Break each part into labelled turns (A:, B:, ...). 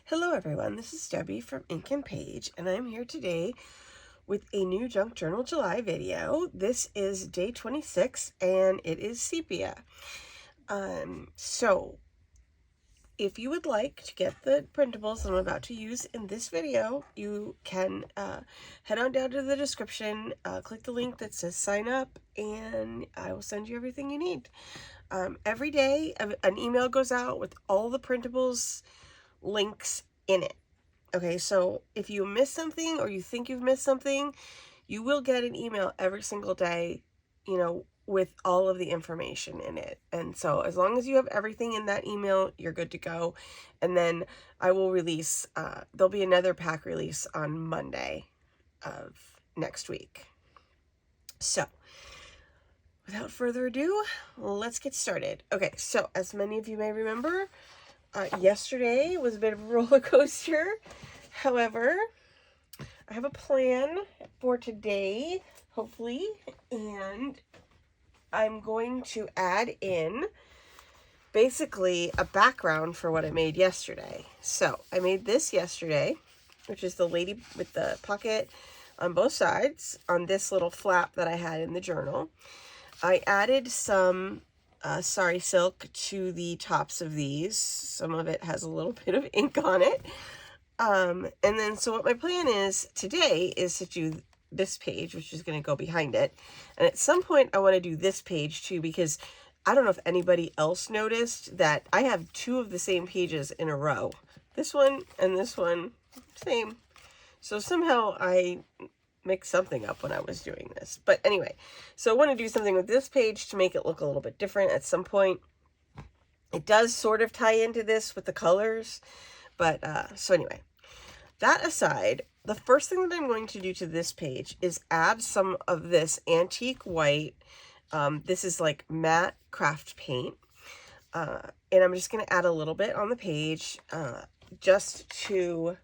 A: Hello everyone, this is Debbie from Ink and Page, and I'm here today with a new Junk Journal July video. This is day 26 and it is Sepia. So if you would like to get the printables that I'm about to use in this video, you can head on down to the description, click the link that says sign up, and I will send you everything you need. Every day an email goes out with all the printables links in it. Okay, so if you miss something or you think you've missed something, you will get an email every single day, with all of the information in it. And so as long as you have everything in that email, you're good to go. And then I will release, there'll be another pack release on Monday of next week. So without further ado, let's get started. Okay, so as many of you may remember, yesterday was a bit of a roller coaster. However, I have a plan for today, hopefully, and I'm going to add in basically a background for what I made yesterday. So I made this yesterday, which is the lady with the pocket on both sides on this little flap that I had in the journal. I added some sari silk to the tops of these. Some of it has a little bit of ink on it. And then, so what my plan is today is to do this page, which is going to go behind it. And at some point I want to do this page too, because I don't know if anybody else noticed that I have two of the same pages in a row. This one and this one, same. So somehow I mixed something up when I was doing this. But anyway, so I want to do something with this page to make it look a little bit different at some point. It does sort of tie into this with the colors. But so anyway, that aside, the first thing that I'm going to do to this page is add some of this antique white. This is like matte craft paint. And I'm just going to add a little bit on the page just to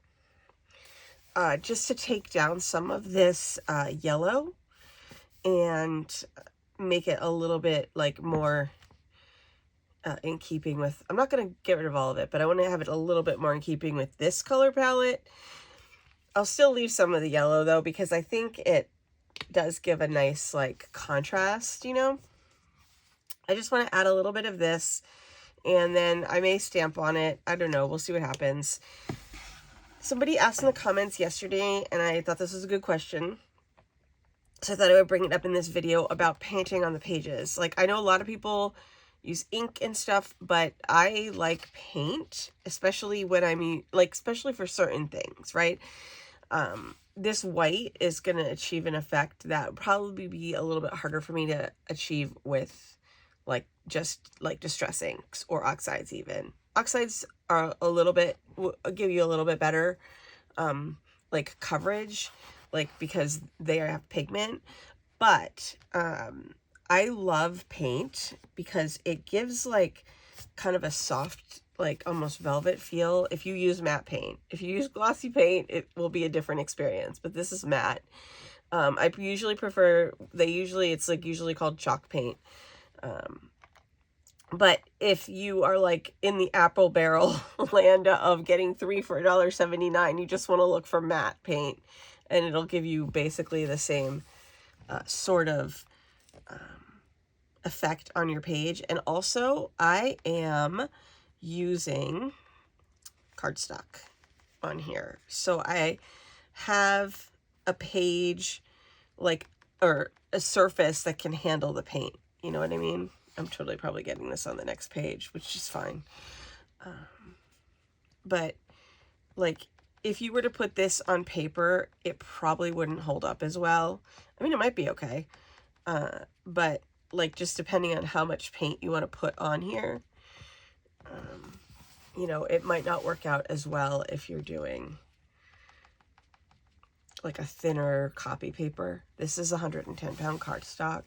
A: take down some of this yellow and make it a little bit like more in keeping with, I'm not going to get rid of all of it, but I want to have it a little bit more in keeping with this color palette. I'll still leave some of the yellow though, because I think it does give a nice like contrast, I just want to add a little bit of this, and then I may stamp on it. I don't know. We'll see what happens. Somebody asked in the comments yesterday, and I thought this was a good question, so I thought I would bring it up in this video about painting on the pages. Like, I know a lot of people use ink and stuff, but I like paint, especially when I'm especially for certain things, right? This white is going to achieve an effect that would probably be a little bit harder for me to achieve with just distress inks or oxides. Even oxides are a little bit, will give you a little bit better coverage, because they have pigment. But I love paint because it gives kind of a soft, almost velvet feel. If you use matte paint, if you use glossy paint, it will be a different experience, but this is matte. I usually prefer, it's usually called chalk paint. But if you are in the apple barrel land of getting 3 for $1.79, you just want to look for matte paint, and it'll give you basically the same sort of effect on your page. And also I am using cardstock on here, so I have a page or a surface that can handle the paint, you know what I mean? I'm totally probably getting this on the next page, which is fine. But if you were to put this on paper, it probably wouldn't hold up as well. I mean, it might be okay, but just depending on how much paint you want to put on here, it might not work out as well if you're doing a thinner copy paper. This is 110-pound cardstock.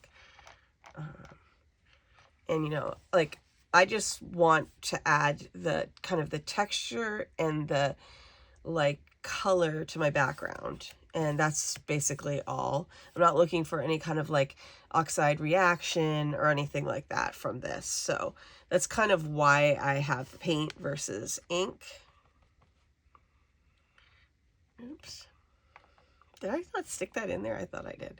A: And I just want to add the kind of the texture and the color to my background, and that's basically all. I'm not looking for any kind of oxide reaction or anything like that from this, so that's kind of why I have paint versus ink. Oops. Did I not stick that in there? I thought I did.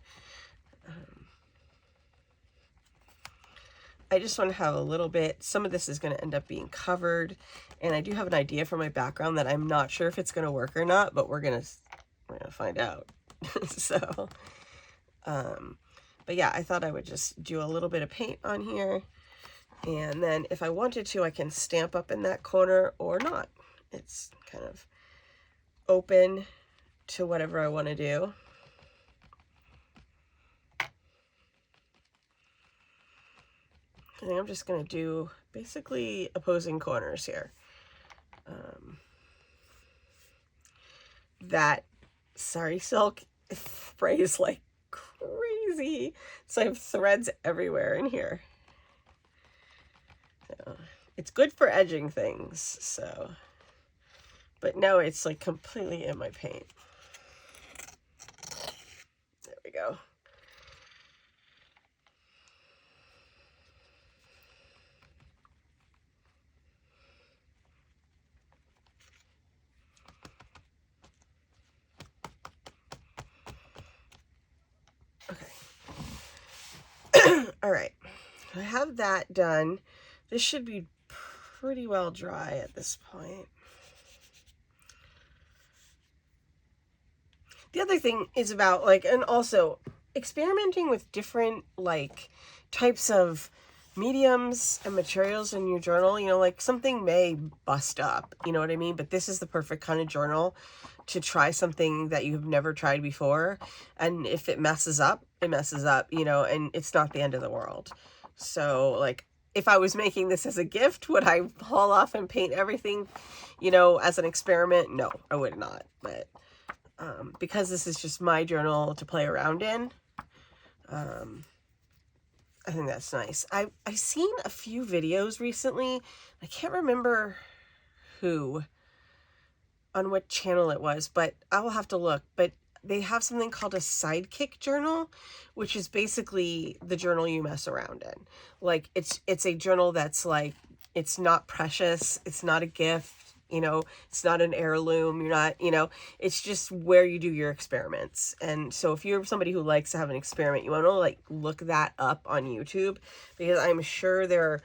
A: I just want to have a little bit. Some of this is going to end up being covered, and I do have an idea for my background that I'm not sure if it's going to work or not, but we're gonna find out. So, but yeah, I thought I would just do a little bit of paint on here, and then if I wanted to, I can stamp up in that corner or not. It's kind of open to whatever I want to do. I think I'm just going to do basically opposing corners here. That Sari Silk sprays like crazy, so I have threads everywhere in here. So, it's good for edging things, so, but now it's like completely in my paint. There we go. All right, I have that done. This should be pretty well dry at this point. The other thing is about like, and also experimenting with different like types of mediums and materials in your journal. You know, like something may bust up, you know what I mean? But this is the perfect kind of journal to try something that you've never tried before. And if it messes up, it messes up, you know, and it's not the end of the world. So like, if I was making this as a gift, would I haul off and paint everything, you know, as an experiment? No, I would not. But because this is just my journal to play around in, I think that's nice. I've seen a few videos recently. I can't remember who, on what channel it was, but I will have to look. But they have something called a sidekick journal, which is basically the journal you mess around in. Like it's a journal that's like, it's not precious, it's not a gift, you know, it's not an heirloom, you're not, you know, it's just where you do your experiments. And so if you're somebody who likes to have an experiment, you want to like look that up on YouTube, because I'm sure there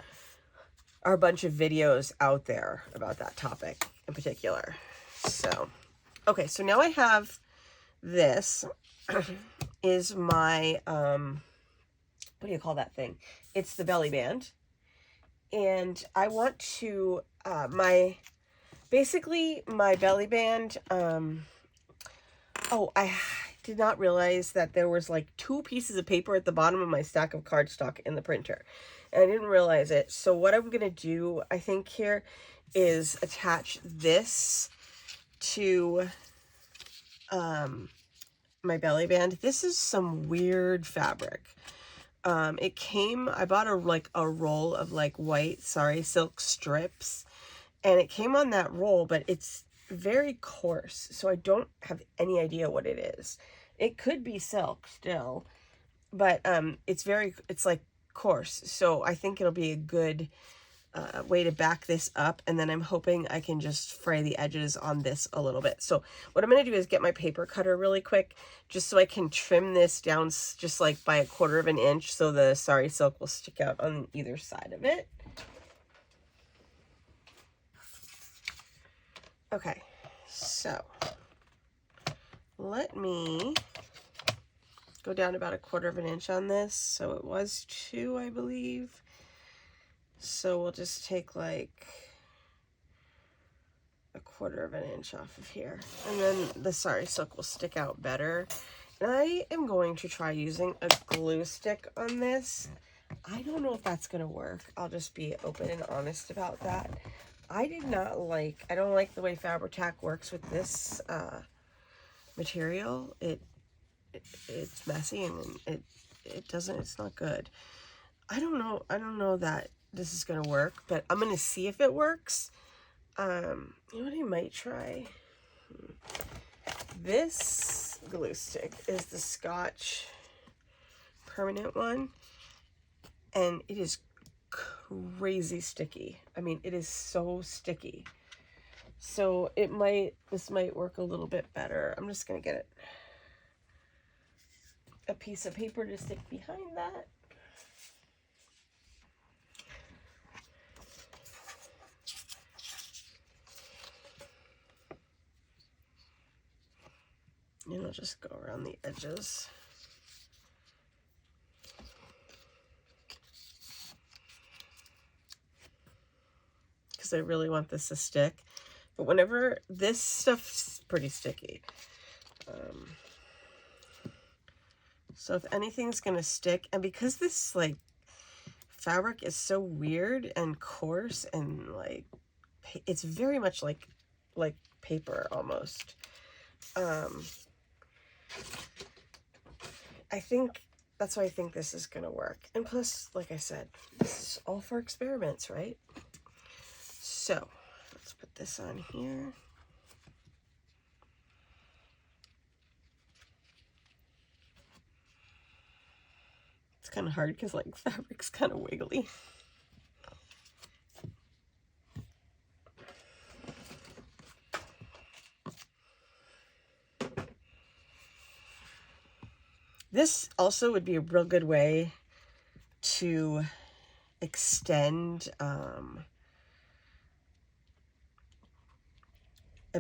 A: are a bunch of videos out there about that topic in particular. So, okay, so now I have this is my, what do you call that thing? It's the belly band. And I want to, basically my belly band, oh, I did not realize that there was like 2 pieces of paper at the bottom of my stack of cardstock in the printer. And I didn't realize it. So what I'm going to do, I think here, is attach this to my belly band. This is some weird fabric. It came, I bought a roll of like white Sari Silk strips, and it came on that roll, but it's very coarse, so I don't have any idea what it is. It could be silk still, but it's like coarse, so I think it'll be a good way to back this up. And then I'm hoping I can just fray the edges on this a little bit. So what I'm going to do is get my paper cutter really quick, just so I can trim this down just like by 1/4 of an inch, so the Sari Silk will stick out on either side of it. Okay, so let me go down about 1/4 of an inch on this. So it was 2, I believe. So we'll just take like 1/4 of an inch off of here, and then the Sari Silk will stick out better. And I am going to try using a glue stick on this. I don't know if that's going to work. I'll just be open and honest about that. I don't like the way Fabri-Tac works with this material. It's messy, and it's not good. I don't know that this is gonna work, but I'm gonna see if it works. You know what I might try? This glue stick is the Scotch permanent one, and it is crazy sticky. I mean, it is so sticky. So this might work a little bit better. I'm just gonna get a piece of paper to stick behind that. And I'll just go around the edges. Because I really want this to stick. But whenever this stuff's pretty sticky. So if anything's gonna stick, and because this like fabric is so weird and coarse and like it's very much like paper almost. I think that's why I think this is gonna work. And plus, like I said, this is all for experiments, right? So let's put this on here. It's kind of hard because like fabric's kind of wiggly. This also would be a real good way to extend a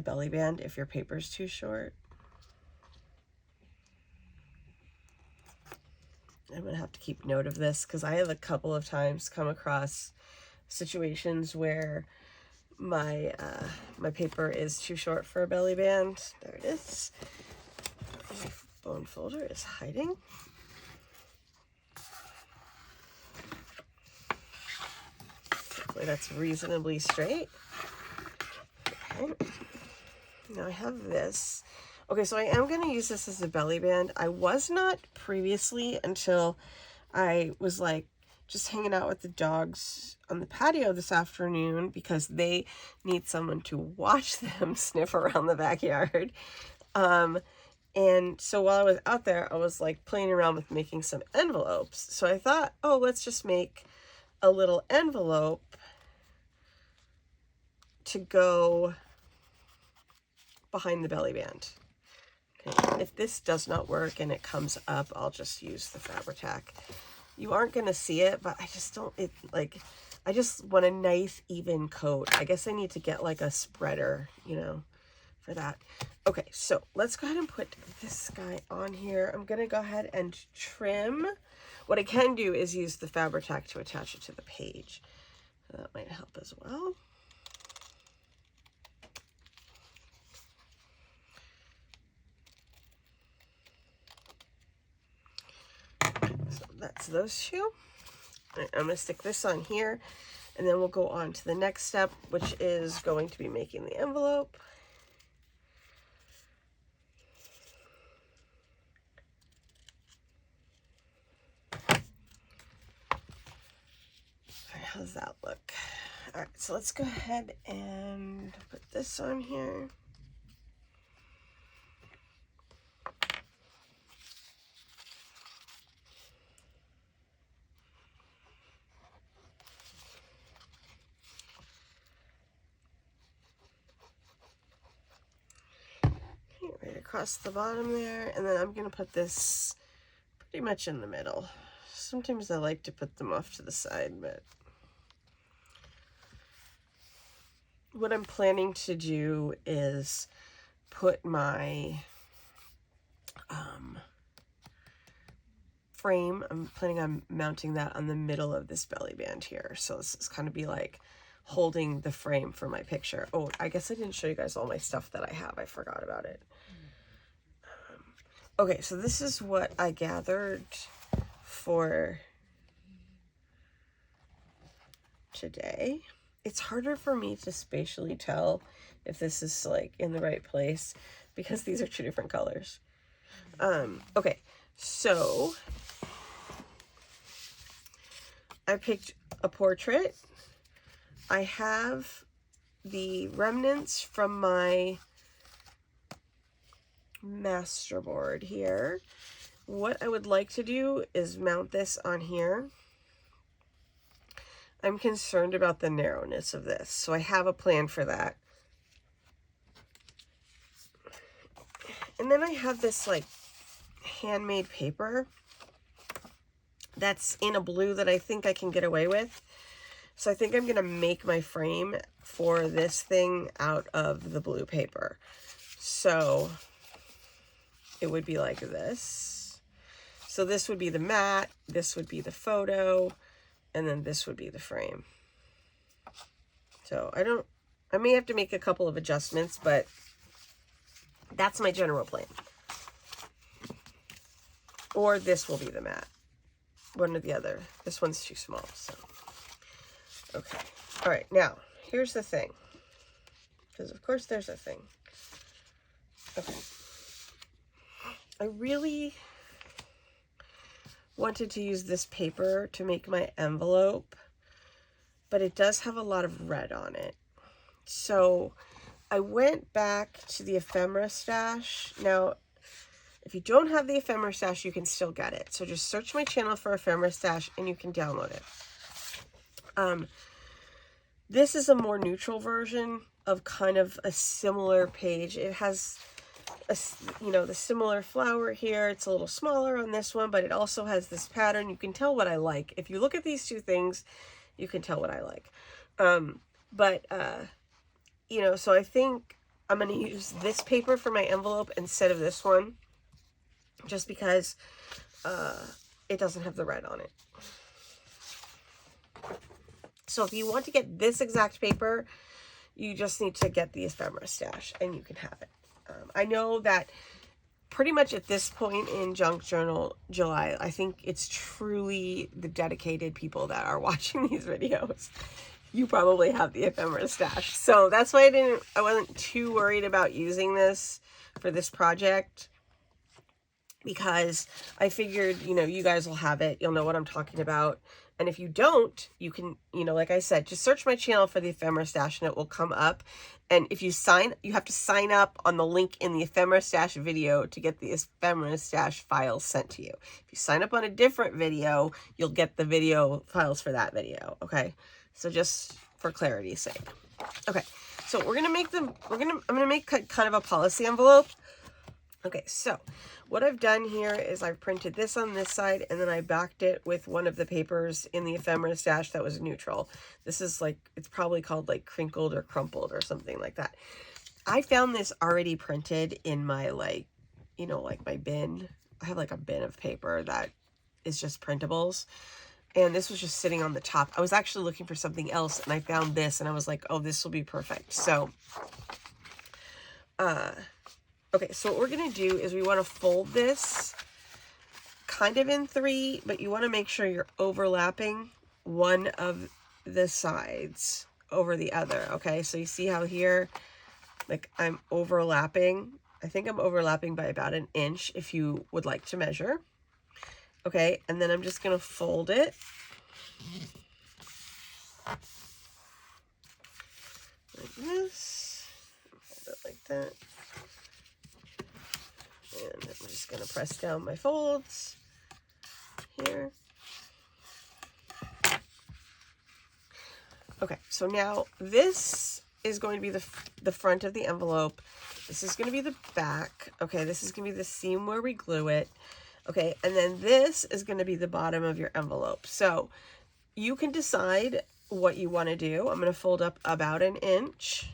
A: belly band if your paper's too short. I'm gonna have to keep note of this because I have a couple of times come across situations where my my paper is too short for a belly band. There it is. My bone folder is hiding. Hopefully that's reasonably straight. Okay. Now I have this. Okay, so I am going to use this as a belly band. I was not previously until I was like just hanging out with the dogs on the patio this afternoon because they need someone to watch them sniff around the backyard. And so while I was out there, I was like playing around with making some envelopes. So I thought, oh, let's just make a little envelope to go behind the belly band. Okay. If this does not work and it comes up, I'll just use the Fabri-Tac. You aren't going to see it, but I just don't, I just want a nice even coat. I guess I need to get like a spreader, you know, for that. Okay, so let's go ahead and put this guy on here. I'm going to go ahead and trim. What I can do is use the Fabri-Tac to attach it to the page. That might help as well. So that's those two. I'm going to stick this on here, and then we'll go on to the next step, which is going to be making the envelope. How's that look? All right, so let's go ahead and put this on here. Right across the bottom there, and then I'm going to put this pretty much in the middle. Sometimes I like to put them off to the side, but what I'm planning to do is put my frame, I'm planning on mounting that on the middle of this belly band here. So this is kind of be like holding the frame for my picture. Oh, I guess I didn't show you guys all my stuff that I have. I forgot about it. Okay, so this is what I gathered for today. It's harder for me to spatially tell if this is like in the right place because these are two different colors. Okay, so I picked a portrait. I have the remnants from my masterboard here. What I would like to do is mount this on here. I'm concerned about the narrowness of this, so I have a plan for that. And then I have this like handmade paper that's in a blue that I think I can get away with. So I think I'm going to make my frame for this thing out of the blue paper. So it would be like this. So this would be the mat, this would be the photo, and then this would be the frame. So I may have to make a couple of adjustments, but that's my general plan. Or this will be the mat. One or the other. This one's too small, so. Okay. All right, now, here's the thing. Because, of course, there's a thing. Okay. I really wanted to use this paper to make my envelope, but it does have a lot of red on it. So I went back to the ephemera stash. Now, if you don't have the ephemera stash, you can still get it. So just search my channel for ephemera stash and you can download it. This is a more neutral version of kind of a similar page. It has the similar flower here. It's a little smaller on this one, but it also has this pattern. You can tell what I like. If you look at these two things, you can tell what I like. So I think I'm going to use this paper for my envelope instead of this one, just because it doesn't have the red on it. So if you want to get this exact paper, you just need to get the ephemera stash and you can have it. I know that pretty much at this point in Junk Journal July, I think it's truly the dedicated people that are watching these videos. You probably have the ephemera stash. So that's why I wasn't too worried about using this for this project, because I figured, you guys will have it. You'll know what I'm talking about. And if you don't, you can, like I said, just search my channel for the ephemera stash and it will come up. And if you have to sign up on the link in the ephemera stash video to get the ephemera stash files sent to you. If you sign up on a different video, you'll get the video files for that video. Okay. So just for clarity's sake. Okay. So we're going to make I'm going to make kind of a policy envelope. Okay, so what I've done here is I've printed this on this side and then I backed it with one of the papers in the ephemera stash that was neutral. This is like, it's probably called like crinkled or crumpled or something like that. I found this already printed in my like my bin. I have like a bin of paper that is just printables. And this was just sitting on the top. I was actually looking for something else and I found this and I was like, oh, this will be perfect. So, okay, so what we're going to do is we want to fold this kind of in 3, but you want to make sure you're overlapping one of the sides over the other, okay? So you see how here, like I'm overlapping. I think I'm overlapping by about 1 inch if you would like to measure. Okay, and then I'm just going to fold it. Like this. Fold it like that. And I'm just going to press down my folds here. Okay, so now this is going to be the front of the envelope. This is going to be the back. Okay, this is going to be the seam where we glue it. Okay, and then this is going to be the bottom of your envelope. So you can decide what you want to do. I'm going to fold up about 1 inch.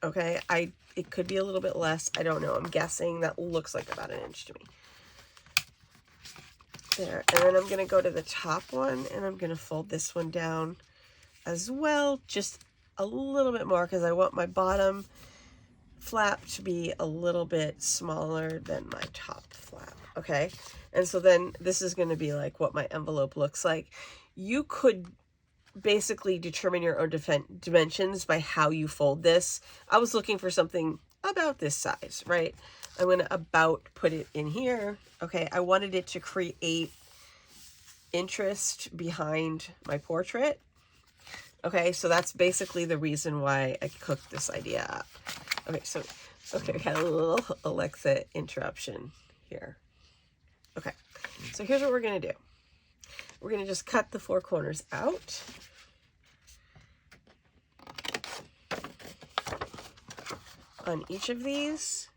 A: Okay, it could be a little bit less. I don't know. I'm guessing that looks like about 1 inch to me. There, and then I'm going to go to the top one and I'm going to fold this one down as well, just a little bit more because I want my bottom flap to be a little bit smaller than my top flap. Okay, and so then this is going to be like what my envelope looks like. You could basically determine your own dimensions by how you fold this. I was looking for something about this size, right? I'm going to about put it in here. Okay, I wanted it to create interest behind my portrait. Okay, so that's basically the reason why I cooked this idea up. Okay, so we had a little Alexa interruption here. Okay, so here's what we're going to do. We're going to just cut the 4 corners out. On each of these.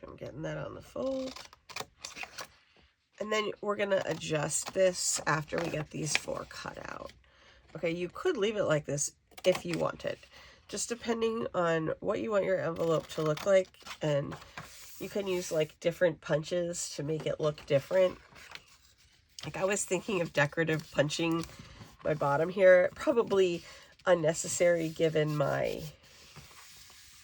A: I'm getting that on the fold. And then we're going to adjust this after we get these 4 cut out. Okay, you could leave it like this if you wanted, just depending on what you want your envelope to look like. And you can use like different punches to make it look different. Like I was thinking of decorative punching my bottom here, probably unnecessary given my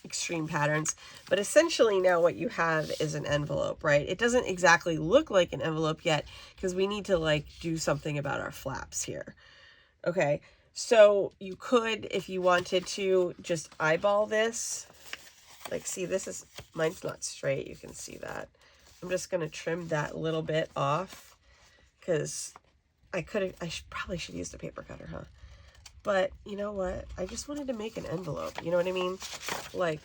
A: extreme patterns, but essentially now what you have is an envelope, right? It doesn't exactly look like an envelope yet because we need to like do something about our flaps here. Okay, so you could, if you wanted to, just eyeball this. Like, see, this is, mine's not straight, you can see that. I'm just going to trim that little bit off because I probably should use the paper cutter, huh? But you know what? I just wanted to make an envelope. You know what I mean? Like,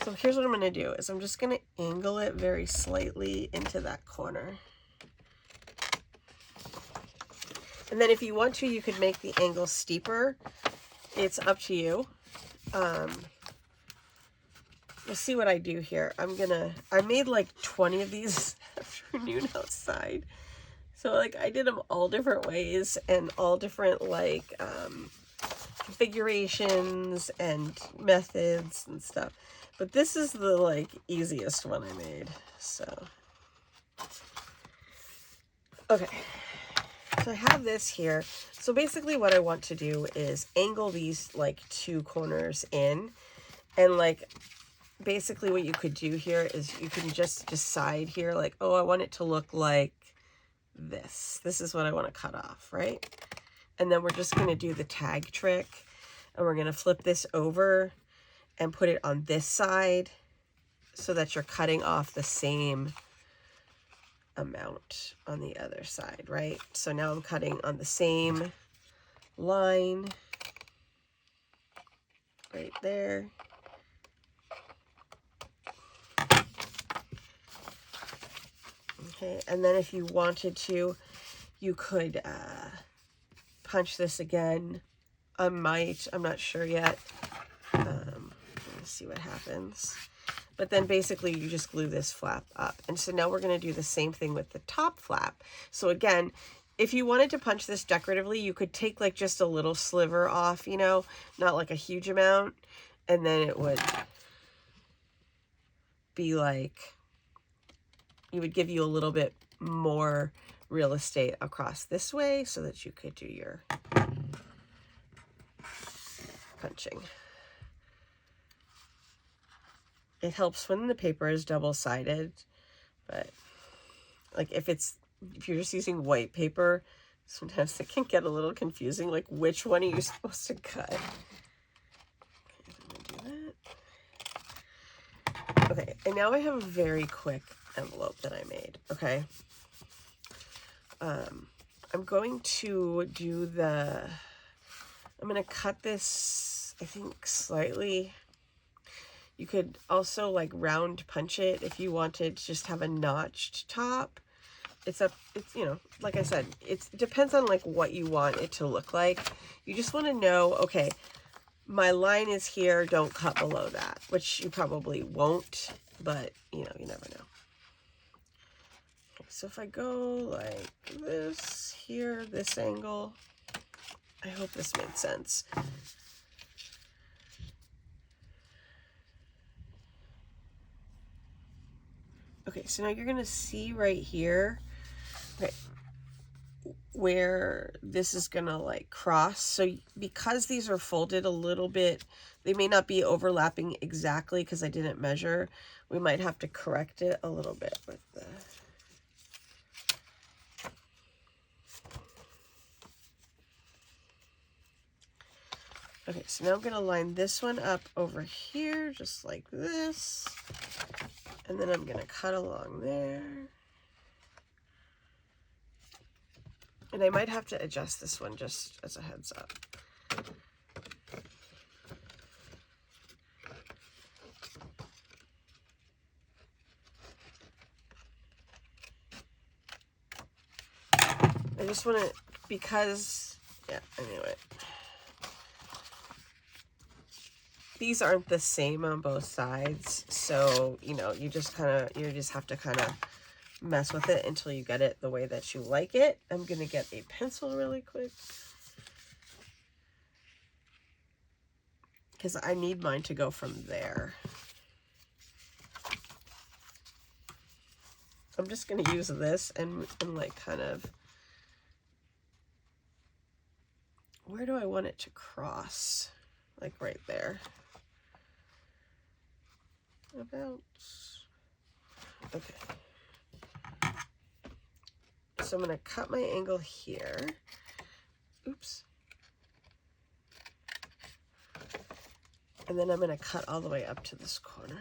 A: so here's what I'm going to do is I'm just going to angle it very slightly into that corner. And then if you want to, you could make the angle steeper. It's up to you. You'll see what I do here. I made like 20 of these this afternoon outside. So like I did them all different ways and all different like configurations and methods and stuff. But this is the like easiest one I made. So okay. So I have this here. So basically what I want to do is angle these like 2 corners in, and like basically what you could do here is you can just decide here like, oh, I want it to look like this. This is what I want to cut off, right? And then we're just going to do the tag trick, and we're going to flip this over and put it on this side so that you're cutting off the same amount on the other side, right? So now I'm cutting on the same line right there. Okay, and then if you wanted to, you could punch this again. I'm not sure yet. Let's see what happens. But then basically you just glue this flap up. And so now we're going to do the same thing with the top flap. So again, if you wanted to punch this decoratively, you could take like just a little sliver off, you know, not like a huge amount. And then it would be like, it would give you a little bit more real estate across this way so that you could do your punching. It helps when the paper is double-sided, but like if you're just using white paper, sometimes it can get a little confusing, like which one are you supposed to cut? Okay, I'm gonna do that. Okay, and now I have a very quick envelope that I made, okay? I'm going to do I'm going to cut this, I think, slightly. You could also like round punch it if you wanted to just have a notched top. It's you know, like I said, it depends on like what you want it to look like. You just want to know, okay, my line is here, don't cut below that, which you probably won't, but you know, you never know. Okay, so if I go like this here, this angle, I hope this made sense. Okay, so now you're going to see right here, okay, where this is going to like cross. So because these are folded a little bit, they may not be overlapping exactly because I didn't measure. We might have to correct it a little bit with the... Okay, so now I'm going to line this one up over here, just like this. And then I'm going to cut along there. And I might have to adjust this one just as a heads up. I just want to, because, yeah, anyway. these aren't the same on both sides. So, you know, you just have to kind of mess with it until you get it the way that you like it. I'm going to get a pencil really quick, because I need mine to go from there. I'm just going to use this and like kind of, where do I want it to cross? Like right there. About, okay. So I'm going to cut my angle here. Oops. And then I'm going to cut all the way up to this corner.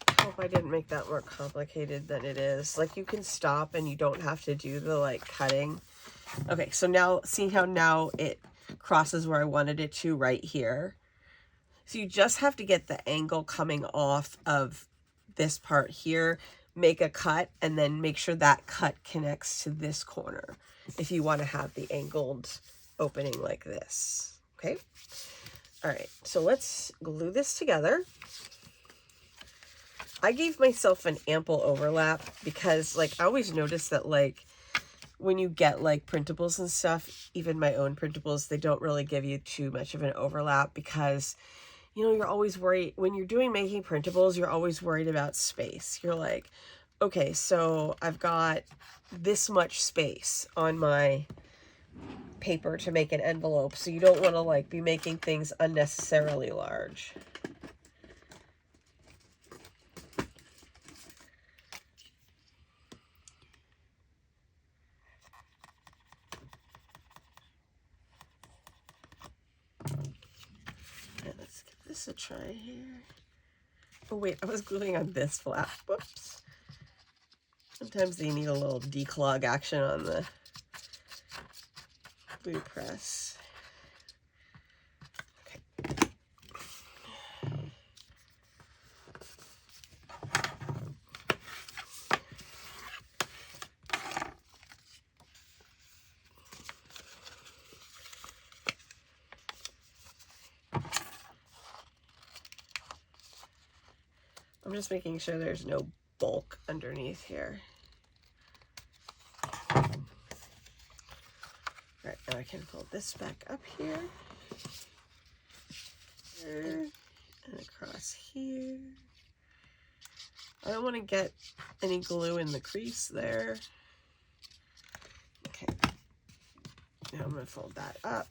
A: I hope I didn't make that more complicated than it is. Like, you can stop and you don't have to do the like cutting. Okay, so now see how now it crosses where I wanted it to right here. So you just have to get the angle coming off of this part here, make a cut, and then make sure that cut connects to this corner if you want to have the angled opening like this. Okay. All right, so let's glue this together. I gave myself an ample overlap because, like, I always notice that, like, when you get like printables and stuff, even my own printables, they don't really give you too much of an overlap because, you know, you're always worried when you're making printables, you're always worried about space. You're like, okay, so I've got this much space on my paper to make an envelope, so you don't want to like be making things unnecessarily large. This a try here. Oh wait, I was gluing on this flap. Whoops. Sometimes they need a little declog action on the glue press. Okay. I'm just making sure there's no bulk underneath here. All right, now I can fold this back up here. And across here. I don't want to get any glue in the crease there. Okay. Now I'm going to fold that up.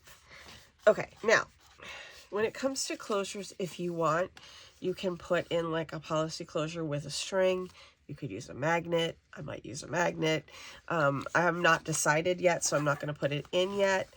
A: Okay, now, when it comes to closures, if you want, you can put in like a policy closure with a string. You could use a magnet. I might use a magnet. I have not decided yet, so I'm not going to put it in yet.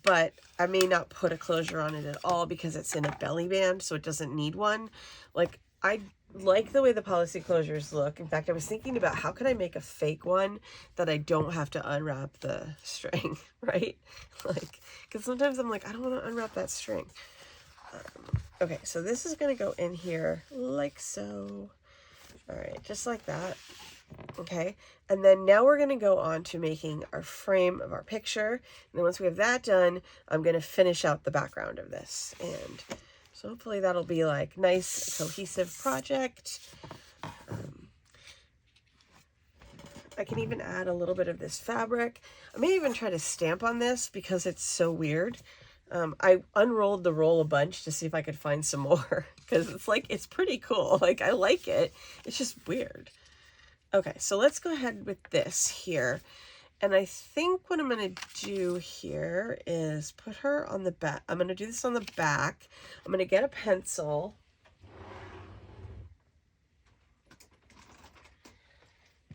A: But I may not put a closure on it at all because it's in a belly band, so it doesn't need one. Like, I like the way the policy closures look. In fact, I was thinking about how could I make a fake one that I don't have to unwrap the string, right? Like, because sometimes I'm like, I don't want to unwrap that string. Okay, so this is going to go in here like so. All right, just like that. Okay, and then now we're going to go on to making our frame of our picture. And then once we have that done, I'm going to finish out the background of this. And so hopefully that'll be like nice, cohesive project. I can even add a little bit of this fabric. I may even try to stamp on this because it's so weird. I unrolled the roll a bunch to see if I could find some more because it's like, it's pretty cool. Like, I like it. It's just weird. Okay, so let's go ahead with this here. And I think what I'm going to do here is put her on the back. I'm going to do this on the back. I'm going to get a pencil.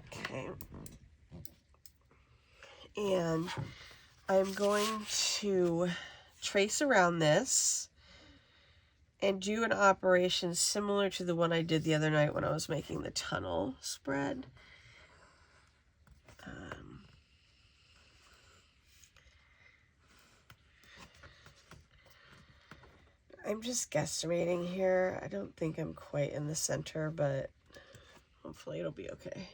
A: Okay. And I'm going to trace around this and do an operation similar to the one I did the other night when I was making the tunnel spread. I'm just guesstimating here. I don't think I'm quite in the center, but hopefully it'll be okay.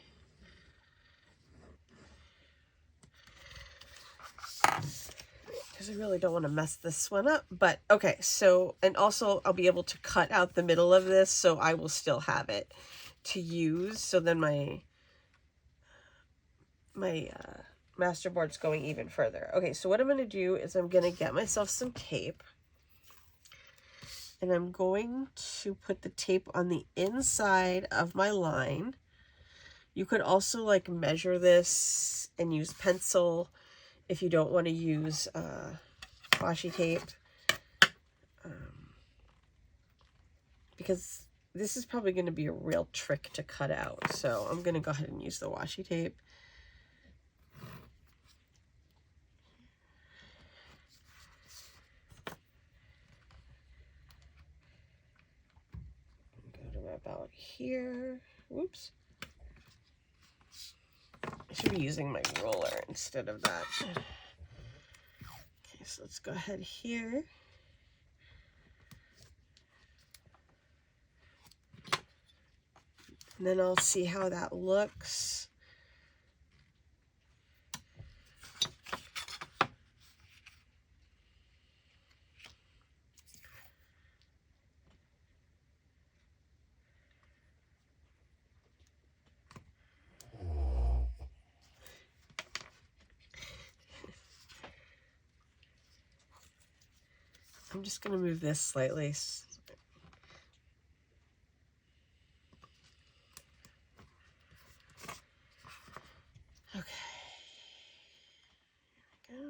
A: Because because I really don't want to mess this one up. But okay, so, and also I'll be able to cut out the middle of this, so I will still have it to use. So then my masterboard's going even further. Okay, so what I'm going to do is I'm going to get myself some tape. And I'm going to put the tape on the inside of my line. You could also like measure this and use pencil if you don't want to use washi tape. Because this is probably going to be a real trick to cut out. So I'm going to go ahead and use the washi tape. About here. Whoops. I should be using my ruler instead of that. Okay, so let's go ahead here. And then I'll see how that looks. I'm just going to move this slightly. Okay. Here we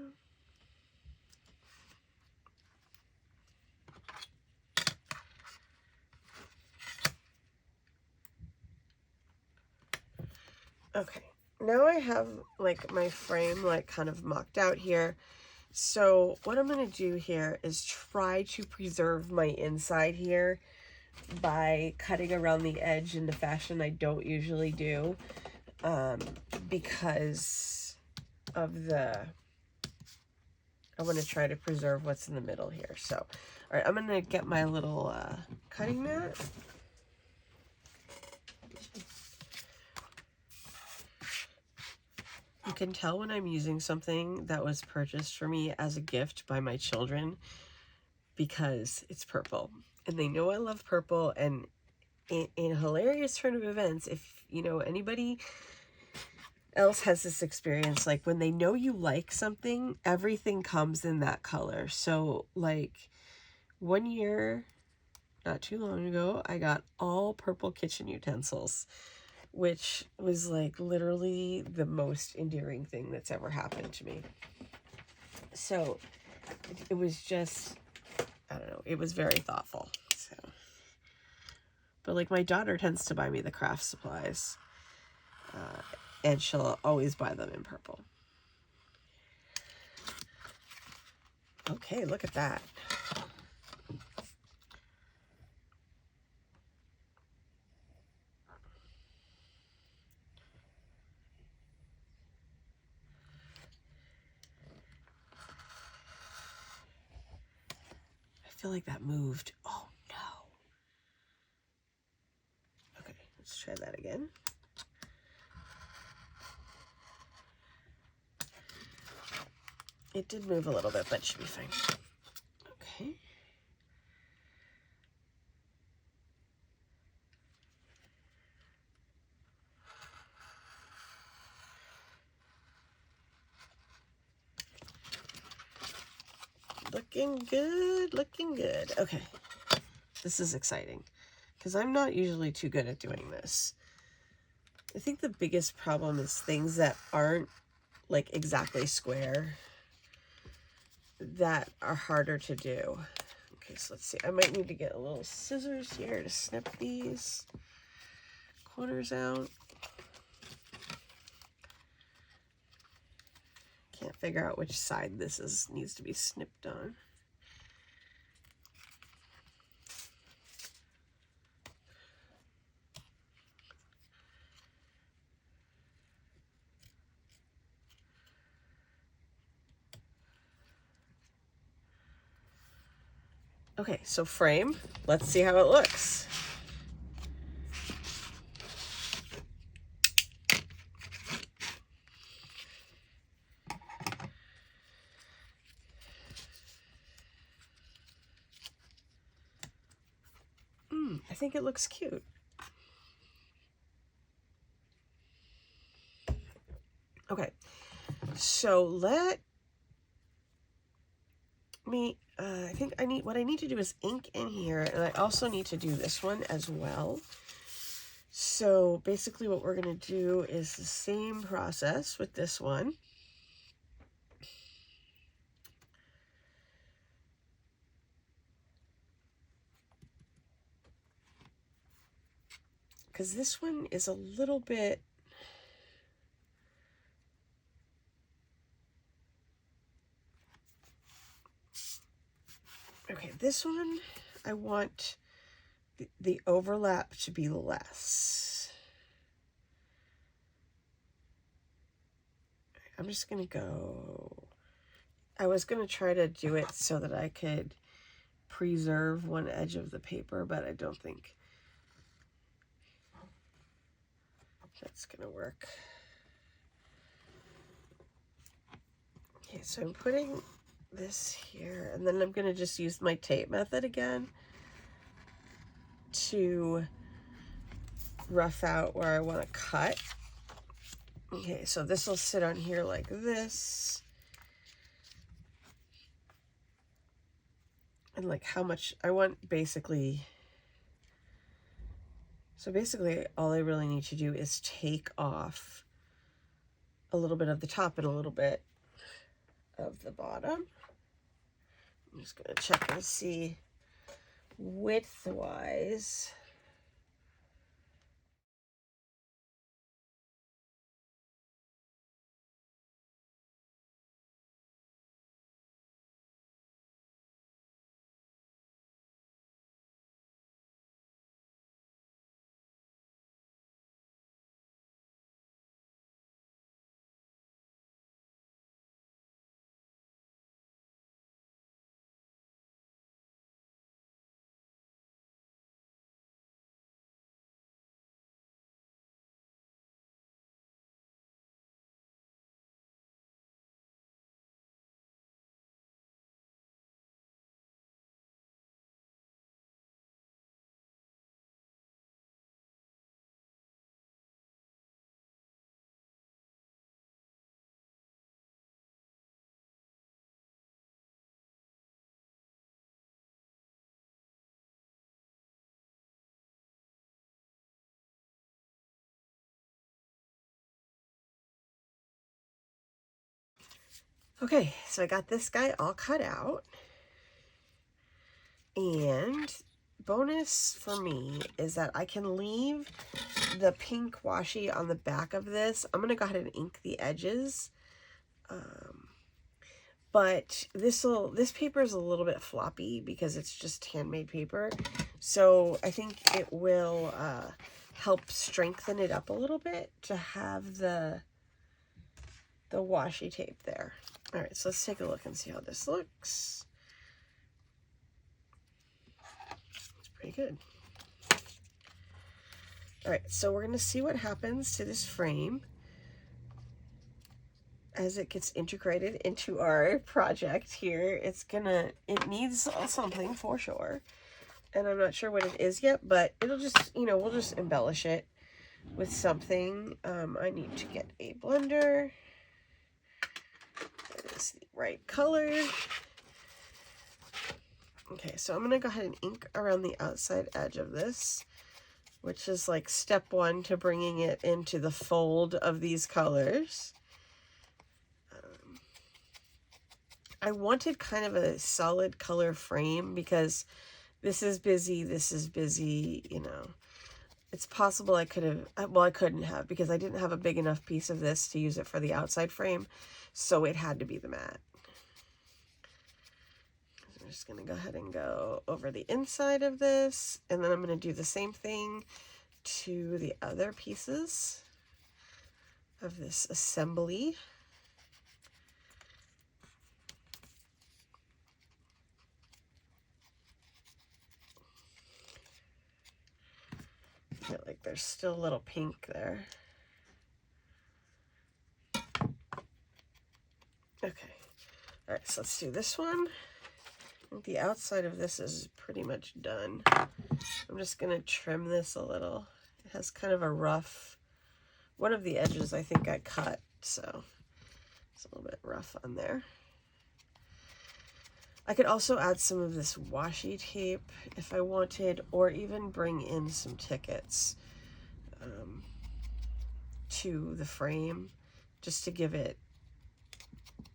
A: go. Okay. Now I have like my frame like kind of mocked out here. So what I'm going to do here is try to preserve my inside here by cutting around the edge in the fashion I don't usually do, because of I want to try to preserve what's in the middle here. So, all right, I'm going to get my little cutting mat. You can tell when I'm using something that was purchased for me as a gift by my children because it's purple. And they know I love purple. And in a hilarious turn of events, if you know anybody else has this experience, like when they know you like something, everything comes in that color. So like one year, not too long ago, I got all purple kitchen utensils, which was like literally the most endearing thing that's ever happened to me. So it was just, I don't know, it was very thoughtful. So, but like my daughter tends to buy me the craft supplies, and she'll always buy them in purple. Okay, look at that. I feel like that moved. Oh no. Okay, let's try that again. It did move a little bit, but it should be fine. Okay. Looking good, looking good. Okay, this is exciting because I'm not usually too good at doing this. I think the biggest problem is things that aren't like exactly square that are harder to do. Okay, so let's see. I might need to get a little scissors here to snip these corners out. Can't figure out which side this needs to be snipped on. Okay, so frame. Let's see how it looks. think it looks cute. Okay, so let me, I think what I need to do is ink in here, and I also need to do this one as well. So basically what we're going to do is the same process with this one. Because this one is a little bit, okay, this one, I want the overlap to be less. I'm just going to go, I was going to try to do it so that I could preserve one edge of the paper, but I don't think that's going to work. Okay, so I'm putting this here, and then I'm going to just use my tape method again to rough out where I want to cut. Okay, so this will sit on here like this. And like how much I want, basically. So basically all I really need to do is take off a little bit of the top and a little bit of the bottom. I'm just going to check and see width-wise. Okay, so I got this guy all cut out. And bonus for me is that I can leave the pink washi on the back of this. I'm going to go ahead and ink the edges. But this paper is a little bit floppy because it's just handmade paper. So I think it will help strengthen it up a little bit to have the washi tape there. All right, so let's take a look and see how this looks. It's pretty good. All right, so we're going to see what happens to this frame as it gets integrated into our project here. It needs something for sure. And I'm not sure what it is yet, but it'll just, we'll just embellish it with something. I need to get a blender. That is the right color. Okay, so I'm going to go ahead and ink around the outside edge of this, which is like step one to bringing it into the fold of these colors. I wanted kind of a solid color frame because this is busy, It's possible I could have, well, I couldn't have because I didn't have a big enough piece of this to use it for the outside frame, so it had to be the matte. I'm just going to go ahead and go over the inside of this, and then I'm going to do the same thing to the other pieces of this assembly. I feel like there's still a little pink there. Okay. All right, so let's do this one. The outside of this is pretty much done. I'm just going to trim this a little. It has kind of a rough, one of the edges I think I cut, so it's a little bit rough on there. I could also add some of this washi tape if I wanted, or even bring in some tickets to the frame, just to give it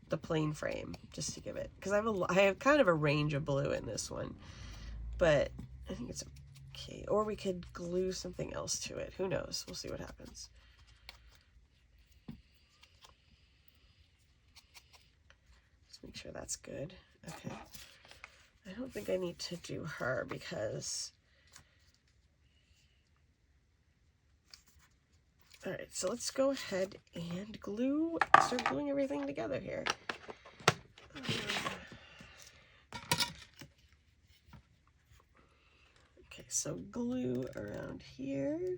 A: the plain frame, just to give it, because I have kind of a range of blue in this one, but I think it's okay. Or we could glue something else to it. Who knows? We'll see what happens. Let's make sure that's good. Okay. I don't think I need to do her because... All right, so let's go ahead and start gluing everything together here. Okay, so glue around here.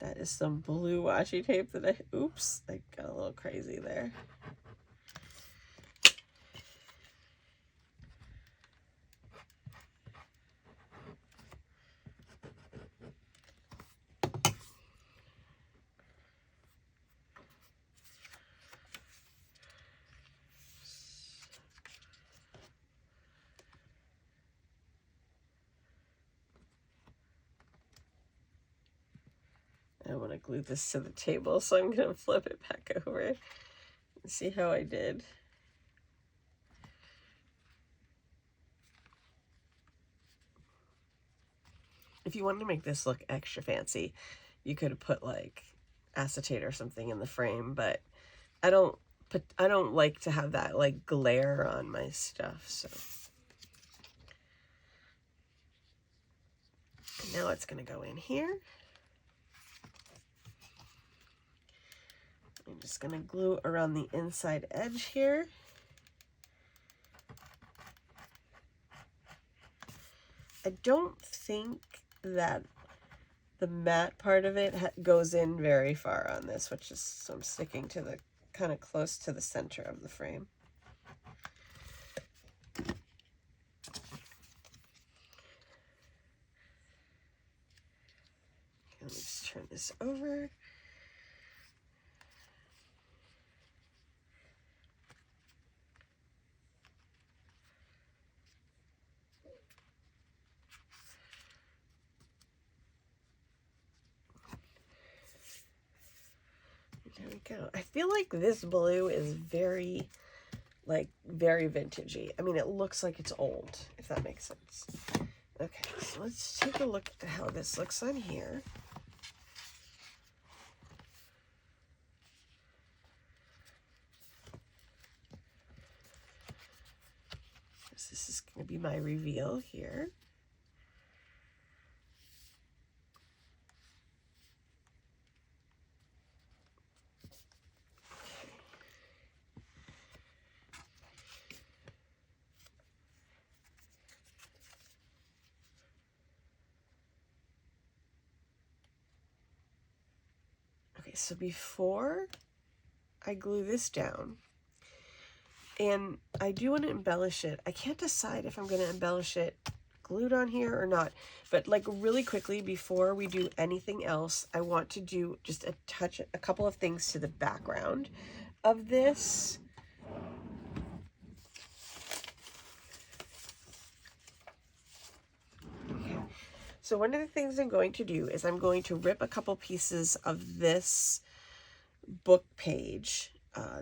A: That is some blue washi tape that oops, I got a little crazy there. I want to glue this to the table, so I'm going to flip it back over and see how I did. If you wanted to make this look extra fancy, you could have put like acetate or something in the frame, but I don't like to have that like glare on my stuff, so. And now it's going to go in here. I'm just going to glue around the inside edge here. I don't think that the matte part of it goes in very far on this, which is, so I'm sticking to the kind of close to the center of the frame. Okay, let me just turn this over. There we go. I feel like this blue is very vintagey. I mean, it looks like it's old, if that makes sense. Okay, so let's take a look at how this looks on here. This is going to be my reveal here. Okay, so before I glue this down, and I do want to embellish it. I can't decide if I'm going to embellish it glued on here or not, but like really quickly before we do anything else, I want to do just a couple of things to the background of this. Okay. So one of the things I'm going to do is I'm going to rip a couple pieces of this book page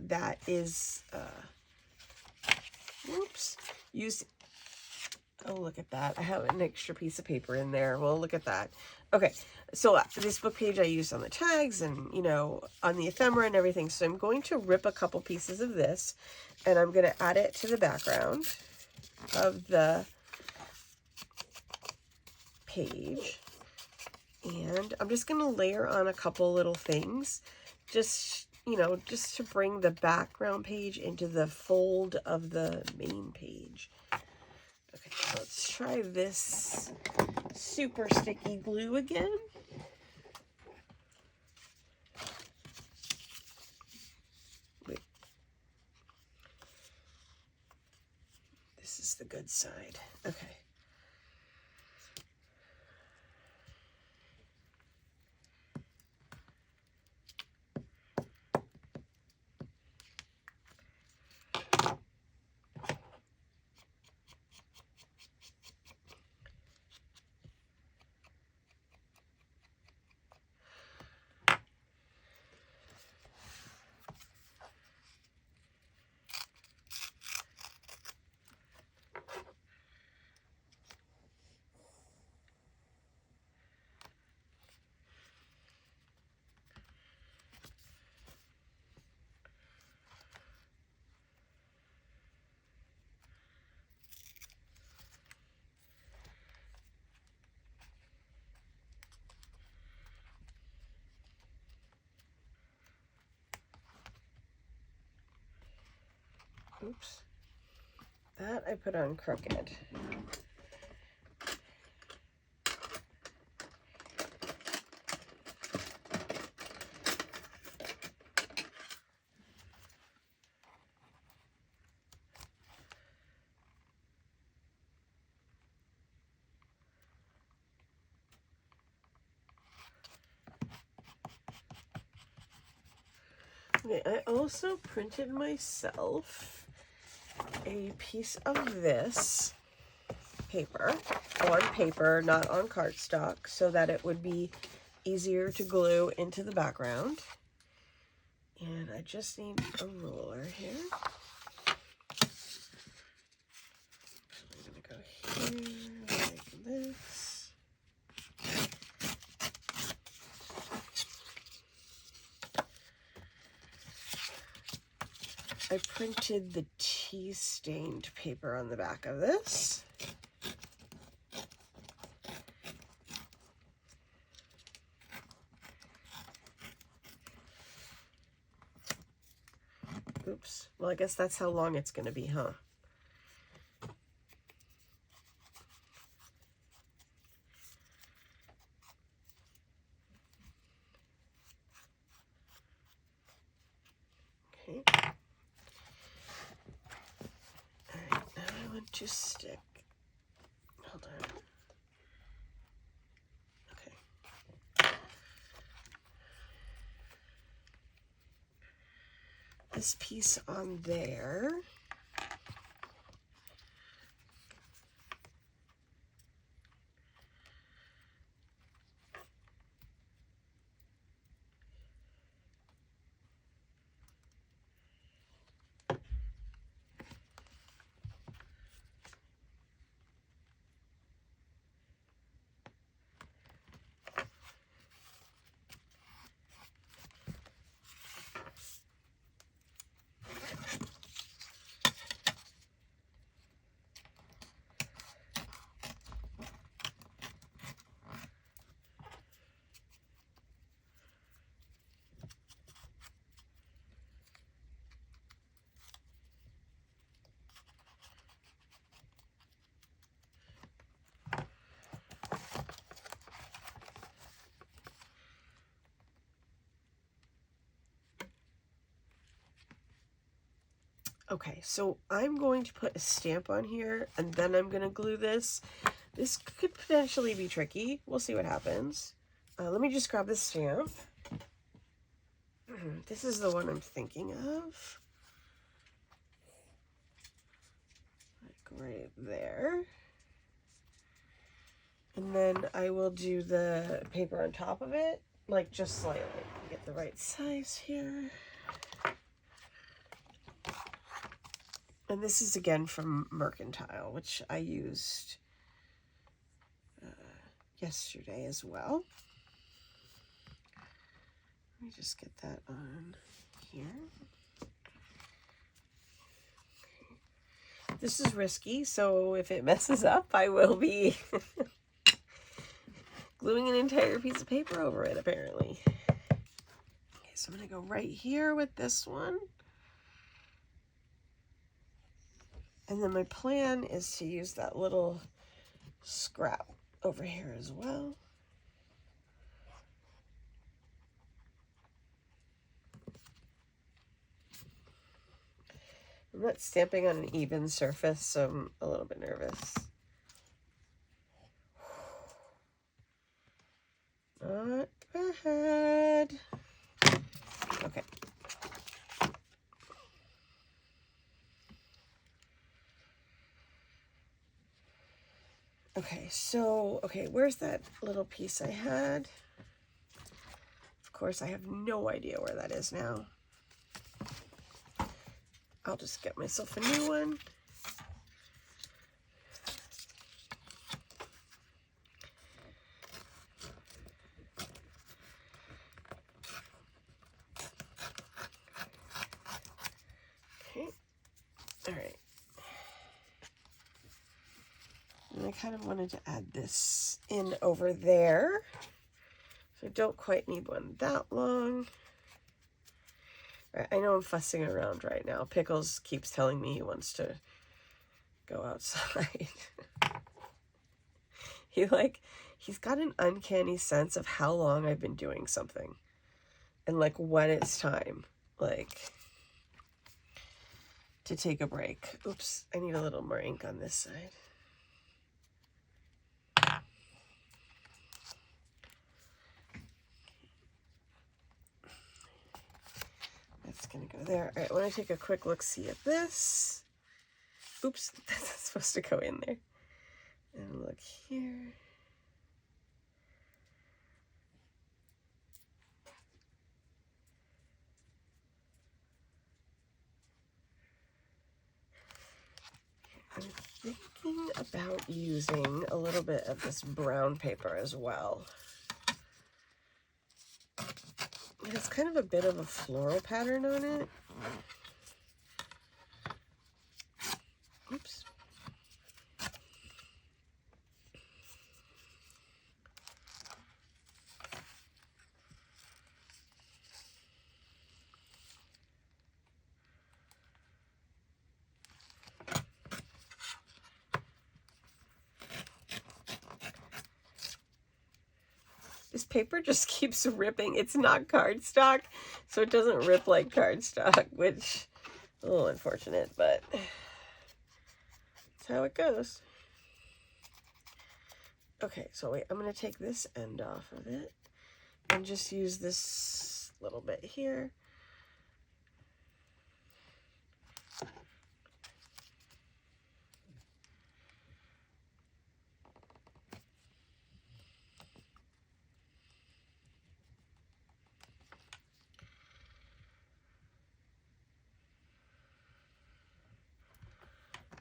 A: that is oh, look at that. I have an extra piece of paper in there. Well, look at that. Okay, so this book page I used on the tags and, you know, on the ephemera and everything. So I'm going to rip a couple pieces of this and I'm going to add it to the background of the page. And I'm just going to layer on a couple little things, just, you know, just to bring the background page into the fold of the main page. Okay, so let's try this super sticky glue again. Wait. good side. Okay. Oops. That I put on crooked. Okay, I also printed myself a piece of this paper on paper, not on cardstock, so that it would be easier to glue into the background. And I just need a ruler here. I'm going to go here like this. I printed the tea-stained paper on the back of this. Oops. Well, I guess that's how long it's going to be, huh? Okay. Alright, now I want to stick. Hold on. Okay. This piece on there. Okay, so I'm going to put a stamp on here, and then I'm going to glue this. This could potentially be tricky. We'll see what happens. Let me just grab the stamp. This is the one I'm thinking of. Like right there. And then I will do the paper on top of it, like just slightly. Get the right size here. And this is again from Mercantile, which I used yesterday as well. Let me just get that on here. Okay. This is risky, so if it messes up, I will be gluing an entire piece of paper over it, apparently. Okay, so I'm going to go right here with this one. And then my plan is to use that little scrap over here as well. I'm not stamping on an even surface, so I'm a little bit nervous. Not bad. Okay. Okay, so, where's that little piece I had? Of course, I have no idea where that is now. I'll just get myself a new one. Okay, all right. And I kind of wanted to add this in over there. So I don't quite need one that long. All right, I know I'm fussing around right now. Pickles keeps telling me he wants to go outside. He's got an uncanny sense of how long I've been doing something. And like when it's time, like, to take a break. Oops, I need a little more ink on this side. That's gonna go there. All right, I want to take a quick look-see at this. Oops, that's supposed to go in there. And look here. I'm thinking about using a little bit of this brown paper as well. It has kind of a bit of a floral pattern on it. Oops. This paper just keeps ripping. It's not cardstock, so it doesn't rip like cardstock, which is a little unfortunate, but that's how it goes. Okay, so wait, I'm going to take this end off of it and just use this little bit here.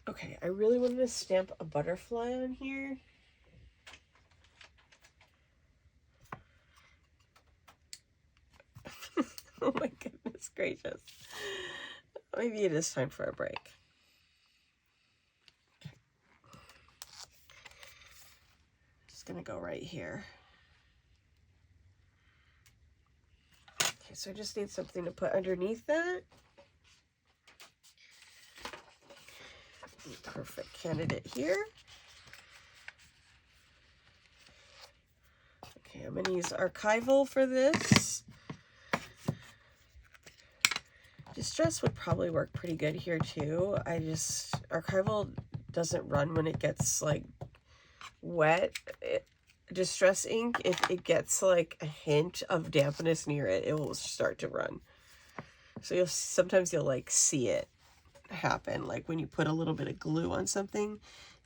A: Okay, I really wanted to stamp a butterfly on here. Oh my goodness gracious. Maybe it is time for a break. Okay. Just gonna go right here. Okay, so I just need something to put underneath that. Perfect candidate here. Okay, I'm going to use Archival for this. Distress would probably work pretty good here too. Archival doesn't run when it gets like wet. Distress ink, if it gets like a hint of dampness near it, it will start to run. So sometimes you'll like see it happen, like when you put a little bit of glue on something,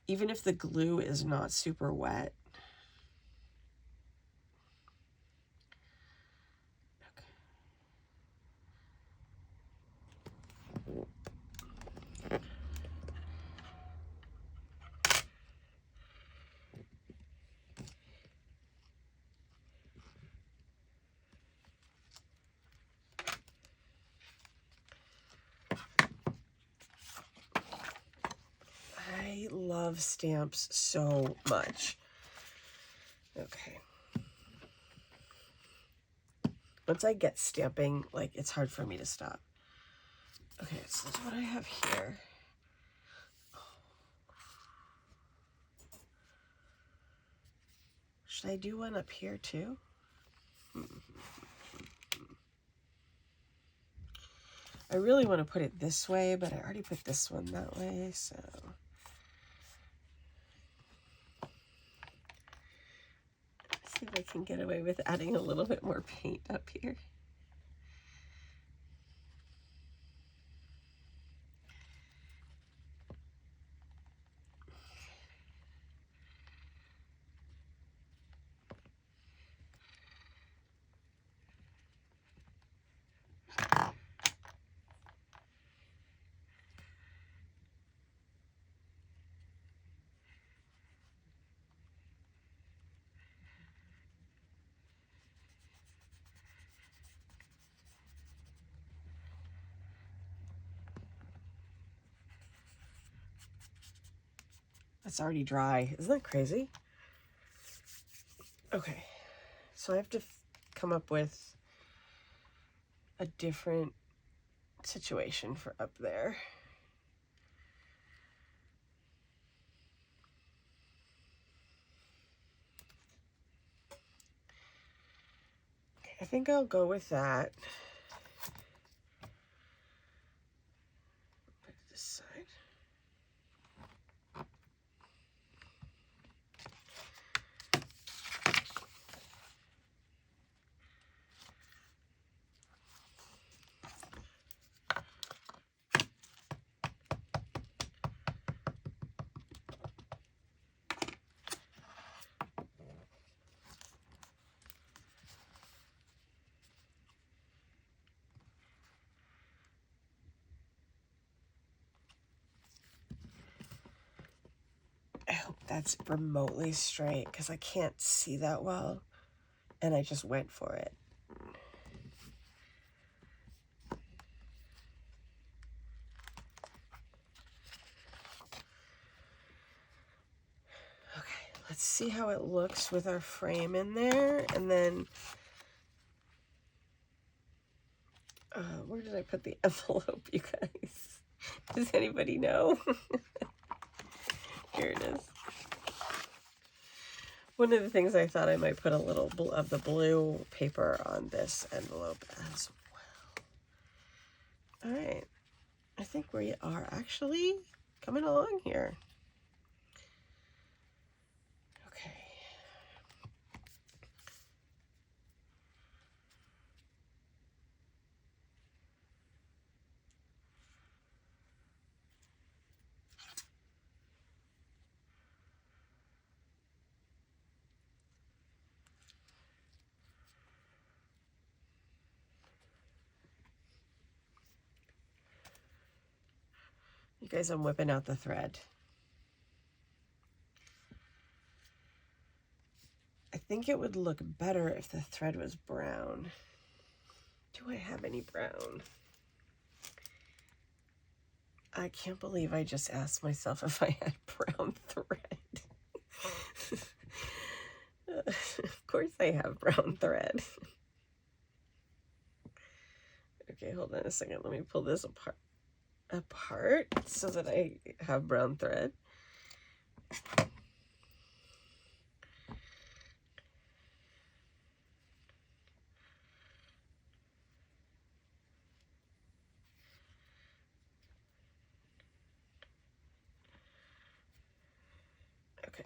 A: even if the glue is not super wet. I love stamps so much. Okay. Once I get stamping, like, it's hard for me to stop. Okay, so that's what I have here. Should I do one up here too? I really want to put it this way, but I already put this one that way, so. Let's see if I can get away with adding a little bit more paint up here. It's already dry. Isn't that crazy? Okay, so I have to come up with a different situation for up there. Okay, I think I'll go with that. Put it this side. I hope that's remotely straight because I can't see that well, and I just went for it. Okay, let's see how it looks with our frame in there, and then where did I put the envelope, you guys? Does anybody know? Here it is. One of the things I thought I might put a little of the blue paper on this envelope as well. All right, I think we are actually coming along here. Okay. You guys, I'm whipping out the thread. I think it would look better if the thread was brown. Do I have any brown? I can't believe I just asked myself if I had brown thread. Of course I have brown thread. Okay, hold on a second. Let me pull this apart so that I have brown thread. Okay.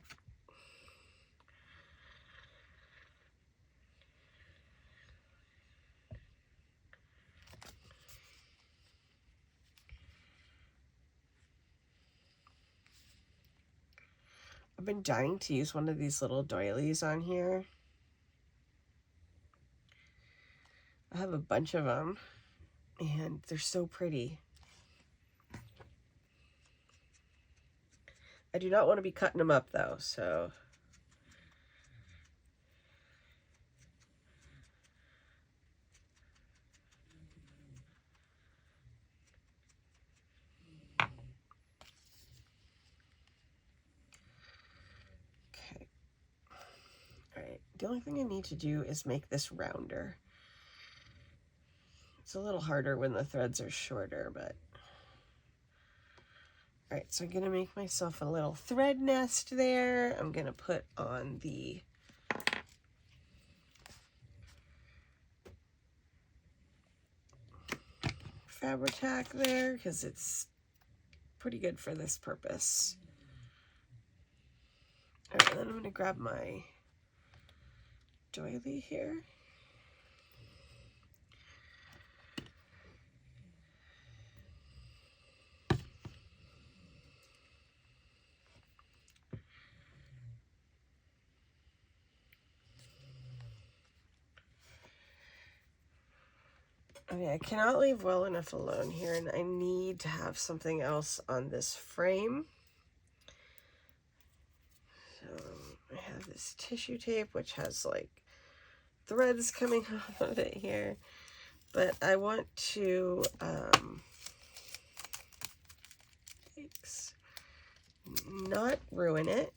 A: I've been dying to use one of these little doilies on here. I have a bunch of them, and they're so pretty. I do not want to be cutting them up, though, so... The only thing I need to do is make this rounder. It's a little harder when the threads are shorter, but... All right, so I'm gonna make myself a little thread nest there. I'm gonna put on the Fabri-Tac there because it's pretty good for this purpose. All right, then I'm going to grab my doily here. Okay, I cannot leave well enough alone here, and I need to have something else on this frame. So I have this tissue tape, which has like threads coming off of it here, but I want to not ruin it,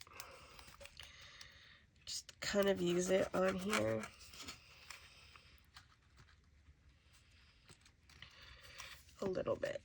A: just kind of use it on here. A little bit.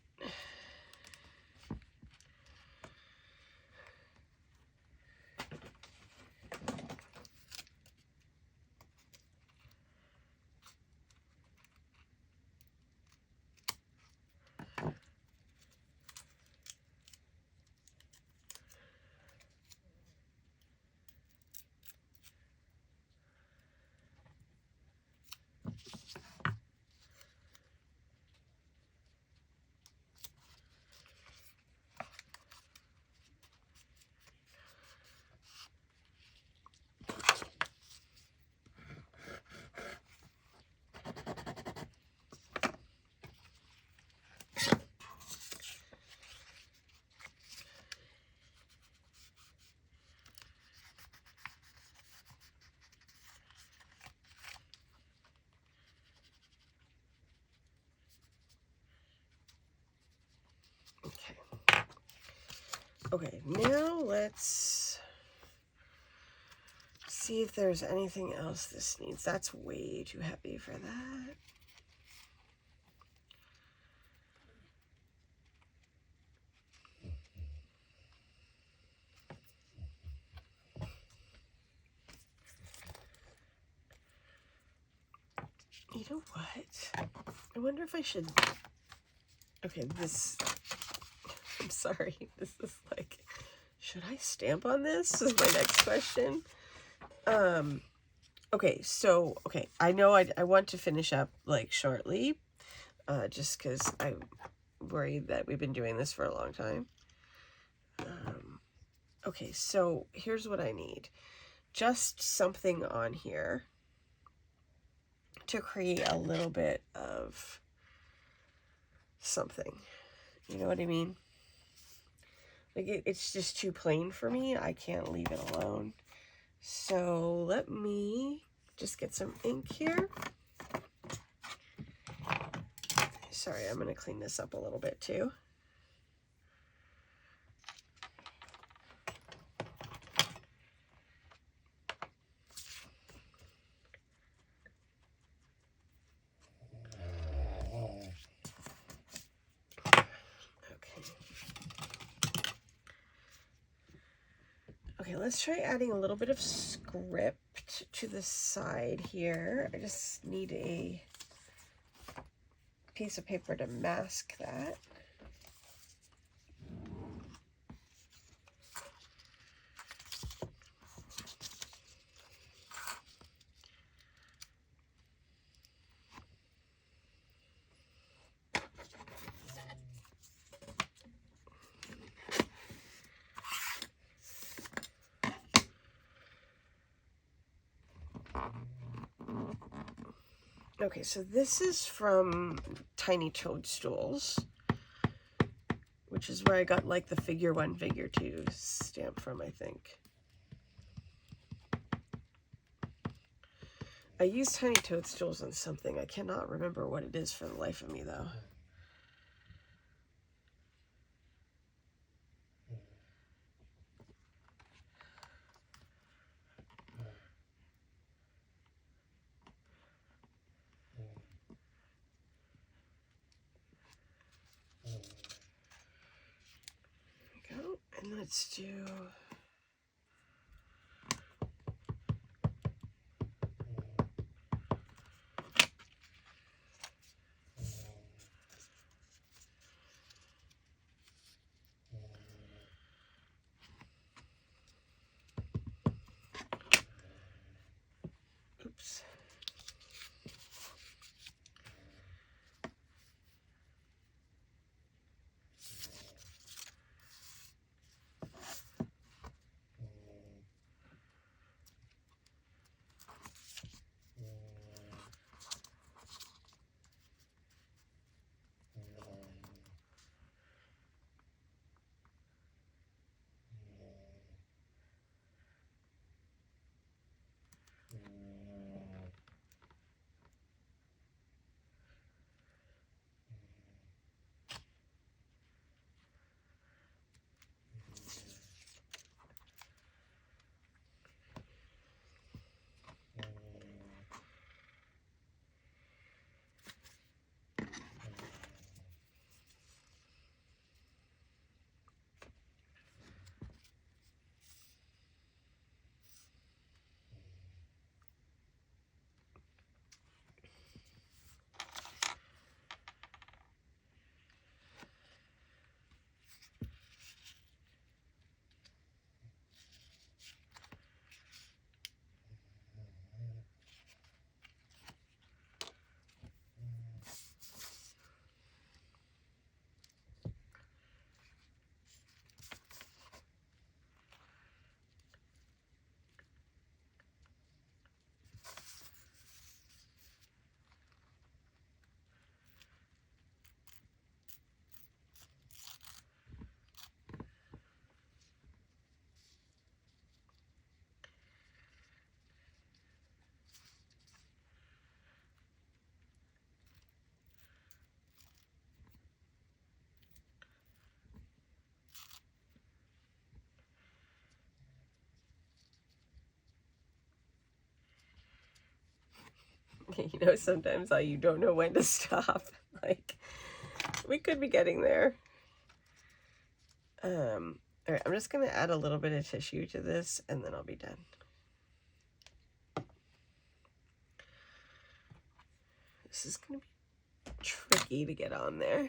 A: Okay, now let's see if there's anything else this needs. That's way too heavy for that. You know what? I wonder if I should... Okay, this... I'm sorry. This is like... Should I stamp on this? Is my next question. Okay, so... Okay, I know I want to finish up, like, shortly. Just because I'm worried that we've been doing this for a long time. Okay, so here's what I need. Just something on here to create a little bit of something. You know what I mean? Like, it's just too plain for me. I can't leave it alone. So let me just get some ink here. Sorry, I'm going to clean this up a little bit too. Okay, let's try adding a little bit of script to the side here. I just need a piece of paper to mask that. Okay, so this is from Tiny Toadstools, which is where I got like the figure 1, figure 2 stamp from, I think. I used Tiny Toadstools on something. I cannot remember what it is for the life of me, though. And let's do... You know, sometimes you don't know when to stop. Like, we could be getting there. All right, I'm just going to add a little bit of tissue to this, and then I'll be done. This is going to be tricky to get on there.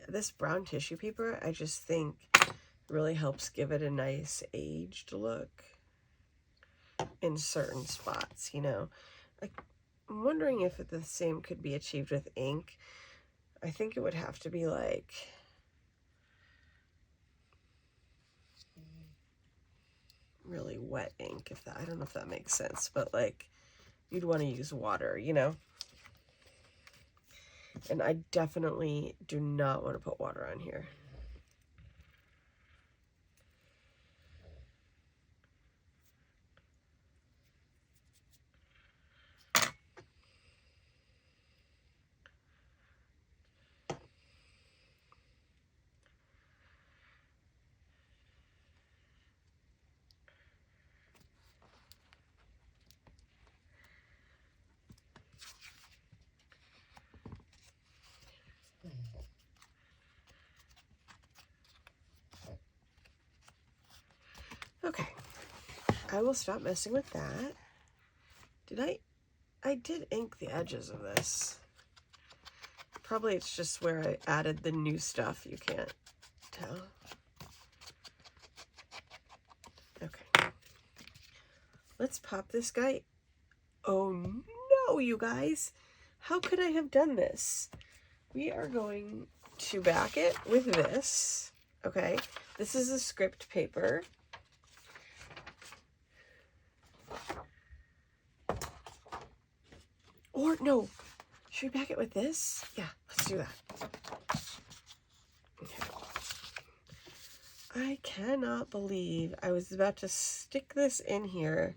A: This brown tissue paper, I just think really helps give it a nice aged look in certain spots, you know. I'm wondering if the same could be achieved with ink. I think it would have to be like really wet ink, if that, I don't know if that makes sense, but like you'd want to use water, you know. And I definitely do not want to put water on here. Okay, I will stop messing with that. I did ink the edges of this. Probably it's just where I added the new stuff, you can't tell. Okay, let's pop this guy. Oh no, you guys, how could I have done this? We are going to back it with this, okay? This is a script paper. Or no, should we back it with this? Yeah, let's do that. Okay. I cannot believe I was about to stick this in here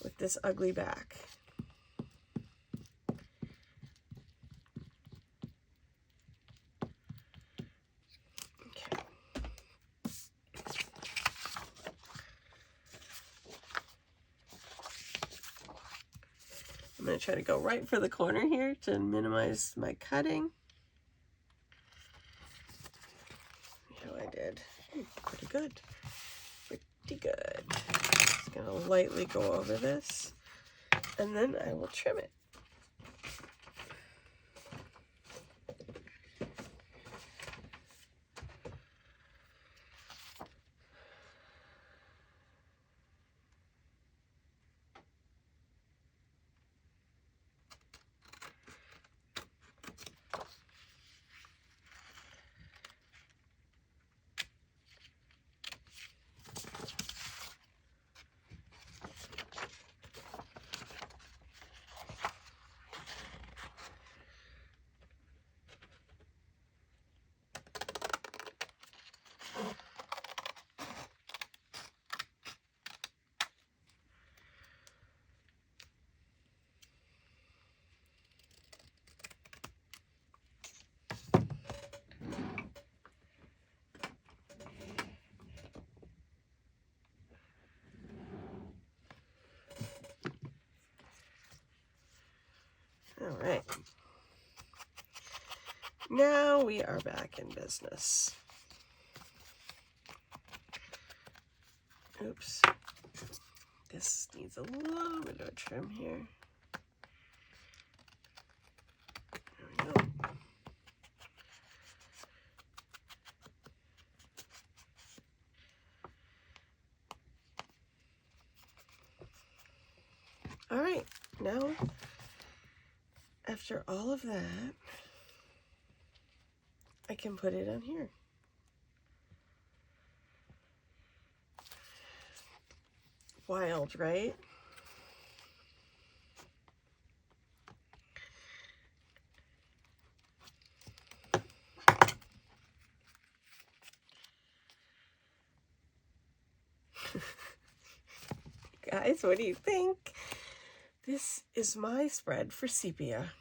A: with this ugly back. Okay. I'm going to try to go right for the corner here to minimize my cutting. See how I did. Pretty good. Pretty good. Just going to lightly go over this, and then I will trim it. All right. Now we are back in business. Oops. this needs a little bit of a trim here. There we go. All right, now after all of that, I can put it on here. Wild, right? Guys, what do you think? This is my spread for Sepia.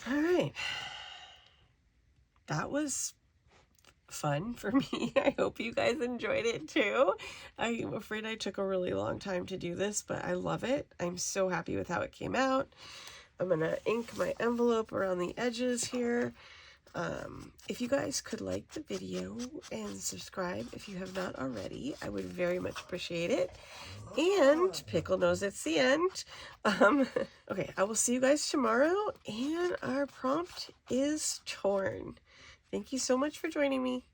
A: All right. That was fun for me. I hope you guys enjoyed it too. I'm afraid I took a really long time to do this, but I love it. I'm so happy with how it came out. I'm gonna ink my envelope around the edges here. If you guys could like the video and subscribe if you have not already, I would very much appreciate it. And Pickle knows it's the end. Okay, I will see you guys tomorrow, and our prompt is torn. Thank you so much for joining me.